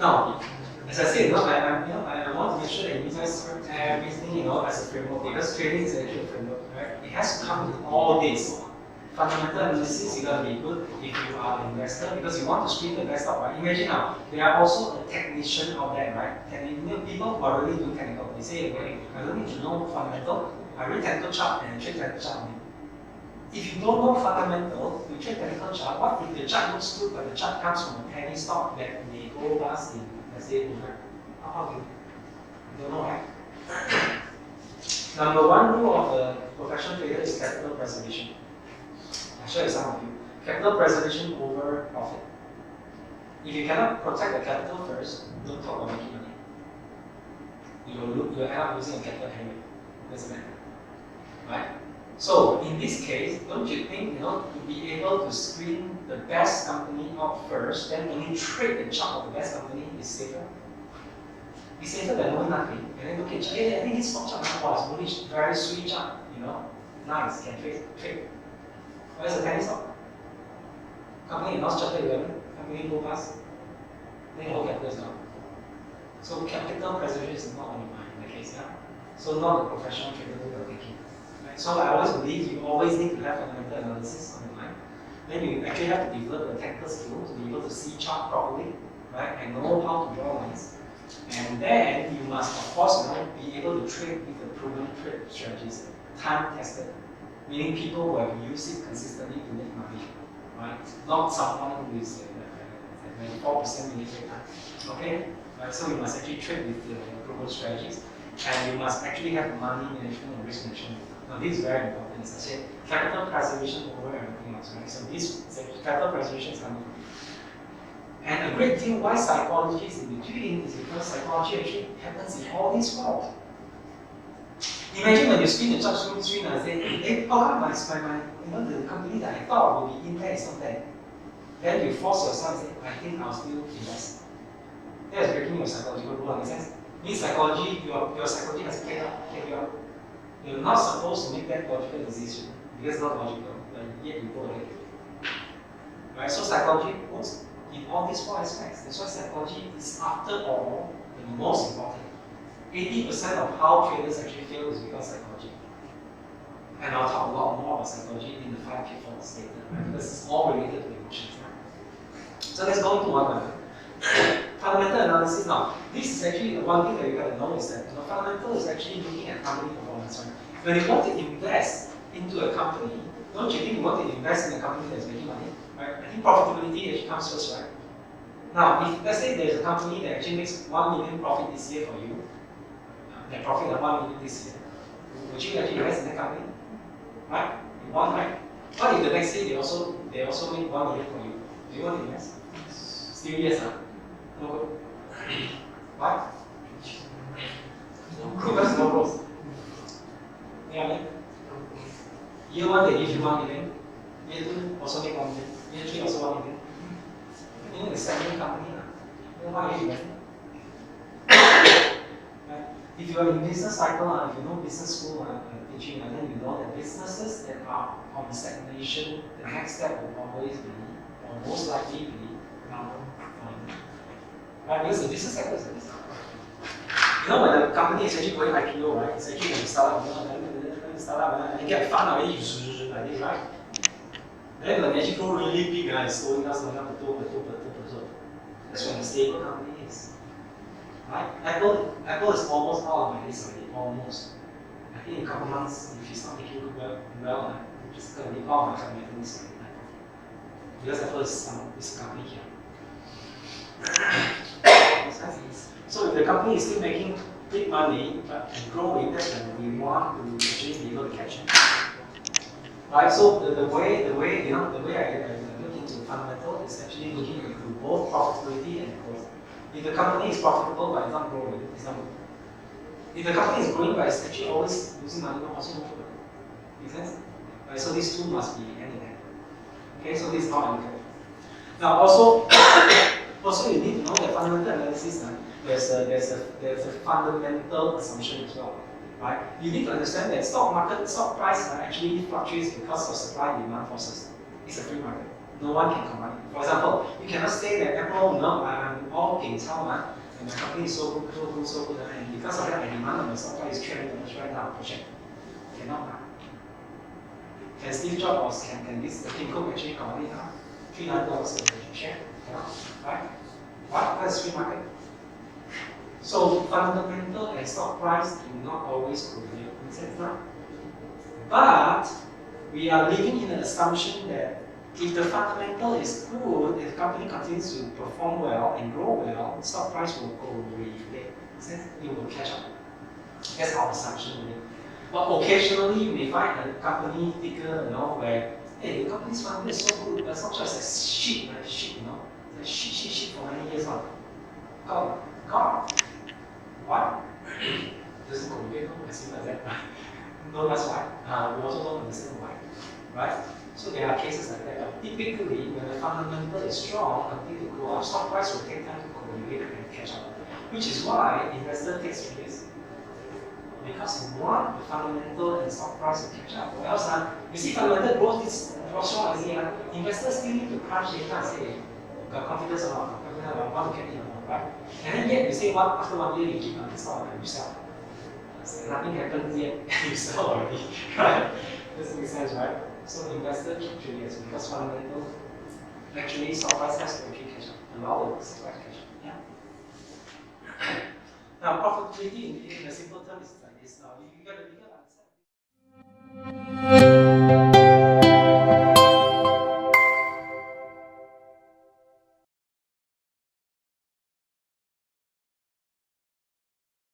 Now, as I said, I want to make sure that you guys heard everything, as a framework, because trading is actually a framework, right? It has to come with all this. Fundamental analysis, you gotta be good if you are an investor, because you want to screen the best out, right? Imagine now, there are also a technician out there, right? People who are really doing technical, they say, okay, I don't need to know fundamental, I read technical chart and trade technical chart only. If you don't know fundamental, you trade technical chart, what if the chart looks good, but the chart comes from a penny stock that may go past in, let's say, over? How do you don't know, right? Number one rule of a professional trader is capital preservation. I'll show you some of you. Capital preservation over profit. If you cannot protect the capital first, don't talk about making money. You'll end up losing your capital anyway. Doesn't matter. Right? So in this case, don't you think to be able to screen the best company out first, then only trade the chart of the best company is safer? It's safer than knowing nothing. And then look at chart. Hey, I think this stock chart is bullish, very sweet chart, nice, can trade. Where's the penny stock? Company lost chapter 11, company go past, then your whole capital is gone. So capital preservation is not on your mind in the case, yeah? So not the professional trader who are thinking. Right? So I always believe you always need to have fundamental analysis on your mind. Then you actually have to develop a technical skill to be able to see chart properly, right? And know how to draw lines. And then you must, of course, be able to trade with the proven trade strategies, time tested. Meaning people who have used it consistently to make money, right? Not someone who is 4% minute rate time. Okay? Right? So you must actually trade with the proven strategies, and you must actually have money management and risk management. Now this is very important. As I said, capital preservation over everything else, right? So this capital preservation is coming from it. And a great deal why psychology is in between is because psychology actually happens in all this world. Imagine when you screen the chart screen and say, hey, how come the company that I thought would be in there is not there? Then you force yourself and say, I think I'll still invest. That is breaking your psychological rule, makes sense? Means psychology, your psychology has played out, you up. You're not supposed to make that logical decision because it's not logical, but yet you go ahead. Right? So psychology works in all these four aspects. That's why psychology is, after all, the most important. 80% of how traders actually fail is because of psychology. And I'll talk a lot more about psychology in the 5 pitfalls later, right? Because it's all related to emotions. Right? So let's go into one by one. Fundamental analysis. Now, this is actually the one thing that you got to know is that fundamental is actually looking at company performance. Right? When you want to invest into a company, don't you think you want to invest in a company that's making money? Right? I think profitability actually comes first, right? Now, if let's say there's a company that actually makes 1 million profit this year for you, that profit of 1 million this year, would you actually invest in that company? Right? You want, right? What if the next year they also make 1 million for you? Do you want to invest? Still yes, huh? No good. Why? Because no growth. Yeah, I mean, year 1 they give you 1 million, year 2 also make 1 million, year 3 also 1 million. It's the same company. Why are you investing? If you are in business cycle, if you know business school teaching, then you know that businesses that are on stagnation, the next step will always be, or most likely be, right? Because the business cycle is like this. When the company is actually going IPO, right? It's actually when you start up, and you get fun already, like this, right? Then when you actually go really big, it's slowing down, That's when the stable company is. Right? Apple is almost out of my list already, almost. I think in a couple months, if it's not making well, it's going to be out of my list already. Because Apple is a company here. So if the company is still making big money but growing, that's when we want to actually be able to catch it. Right? So the way I look into fundamental is actually looking into both profitability and growth. If the company is profitable but it's not growing, it's not good. If the company is growing but it's actually always losing money, also not good. Make sense? Right, so these two must be hand in hand. Okay, so this is how I look at it. Now also, you need to know that fundamental analysis, there's a fundamental assumption as well. Right? You need to understand that stock price actually fluctuates because of supply and demand forces. It's a free market. No one can combine it. For example, you cannot say that Apple, no, I'm all in town, and my company is so good, so good, so good, and because of that, my demand on my stock price is $300 right now per share. Cannot. Can Steve Jobs or can this Tim Cook actually command it now? $300 per share? Cannot, right? Why? Because it's free market. So fundamental and stock price do not always correlate. Makes sense now? But we are living in an assumption that if the fundamental is good, if the company continues to perform well and grow well, the stock price will correlate. It will catch up. That's our assumption. Really. But occasionally you may find a company figure, where hey, the company's fundamental is so good, but stock price is shit, right? Shit, It's like shit for many years on. God. Why? Doesn't correlate, as simple as that, right? No, that's why. We also don't understand why, right? So there are cases like that. But typically, when the fundamental is strong, continue to grow up, stock price will take time to correlate and catch up. Which is why investor takes risk. Because you want the fundamental and stock price to catch up. Or else, you see fundamental growth is strong again. Investors still need to crunch data and say, got confidence or not? I want to get in or not, right? And then yet you say after 1 year you keep on the stock and you sell. Nothing happens yet, you sell already, right? Doesn't make sense, right? So the investor keep trading as because fundamental, actually stock price has to actually catch up. Allow the stock price to catch up. Yeah. Now profitability in a simple term is like this. Now you got to understand.